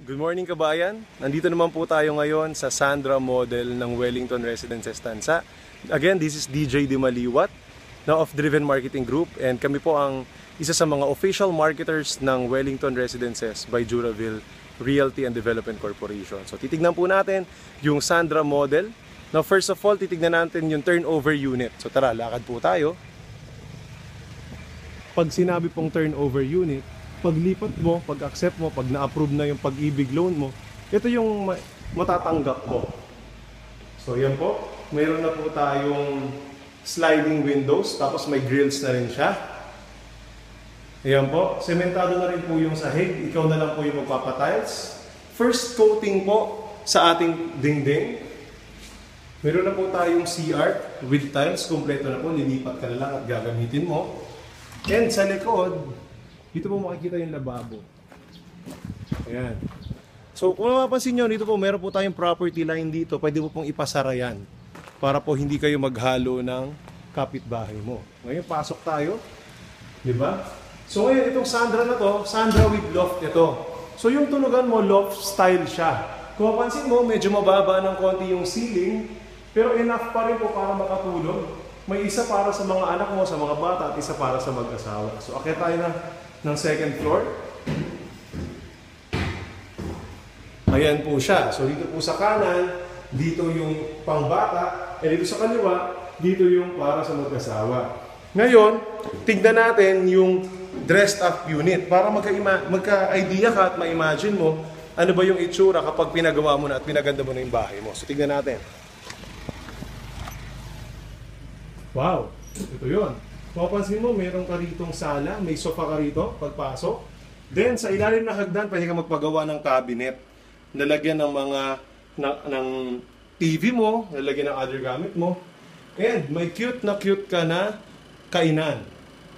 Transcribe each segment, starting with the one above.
Good morning kabayan! Nandito naman po tayo ngayon sa Sandra model ng Wellington Residences Tansa. Again, this is DJ Di Maliwat na of Driven Marketing Group, and kami po ang isa sa mga official marketers ng Wellington Residences by Juraville Realty and Development Corporation. So titignan po natin yung Sandra model. Now first of all, titignan natin yung turnover unit. So tara, lakad po tayo. Pag sinabi pong turnover unit, paglipat mo, pag-accept mo, pag na-approve na yung pag-ibig loan mo, ito yung matatanggap mo. So yan po, mayroon na po tayong sliding windows, tapos may grills na rin siya. Ayan po, sementado na rin po yung sahig, ikaw na lang po yung magpapatiles. First coating po sa ating dingding. Meron na po tayong CR with tiles, kompleto na po, lilipat ka na lang at gagamitin mo. And sa likod, dito po makikita yung lababo. Ayan. So kung mapapansin nyo, dito po meron po tayong property line dito. Pwede po pong ipasara yan para po hindi kayo maghalo ng kapitbahay mo. Ngayon pasok tayo. Diba? So ngayon itong Sandra na to, Sandra with loft ito. So yung tulugan mo, loft style siya. Kung mapansin mo, medyo mababa ng konti yung ceiling, pero enough pa rin po para makatulog. May isa para sa mga anak mo, sa mga bata, at isa para sa mag-asawa. So akyat tayo ng second floor. Ayan po siya. So dito po sa kanan, dito yung pangbata, at dito sa kaliwa, dito yung para sa mag-asawa. Ngayon, tignan natin yung dressed up unit para magka-idea ka at ma-imagine mo ano ba yung itsura kapag pinagawa mo na at pinaganda mo na yung bahay mo. So tignan natin. Wow! Ito yun. Mapapansin mo, mayroon ka ritong sala, may sofa ka rito, pagpasok. Then, sa ilalim ng hagdan, pwede ka magpagawa ng cabinet. Nalagyan ng mga, ng TV mo, nalagyan ng other gamit mo. And, may cute ka na kainan.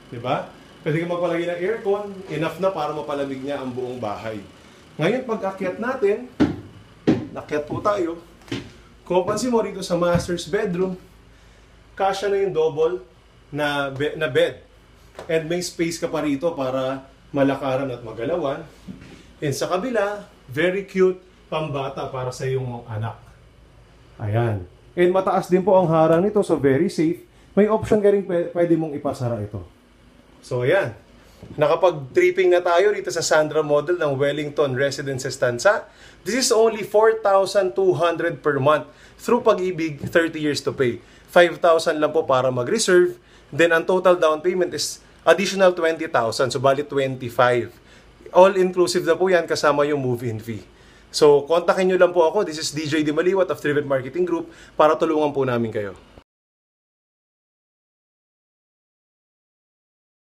Diba? Pwede ka magpalagay ng aircon, enough na para mapalamig niya ang buong bahay. Ngayon, pag-akyat natin, nakyat po tayo. Kung mapapansin mo rito sa master's bedroom, kasya na yung double na bed. And may space ka pa rito para malakaran at magalawan. And sa kabila, very cute pambata para sa iyong anak. Ayan. And mataas din po ang harang nito, so very safe. May option ka rin pwede mong ipasara ito. So ayan. Nakapag-tripping na tayo dito sa Sandra model ng Wellington Residences Tansa. This is only 4,200 per month through Pag-ibig, 30 years to pay. 5,000 lang po para mag-reserve. Then, ang total down payment is additional 20,000. So, bali 25. All-inclusive na po yan kasama yung move-in fee. So, kontakin nyo lang po ako. This is DJ Di Maliwat of Driven Marketing Group para tulungan po namin kayo.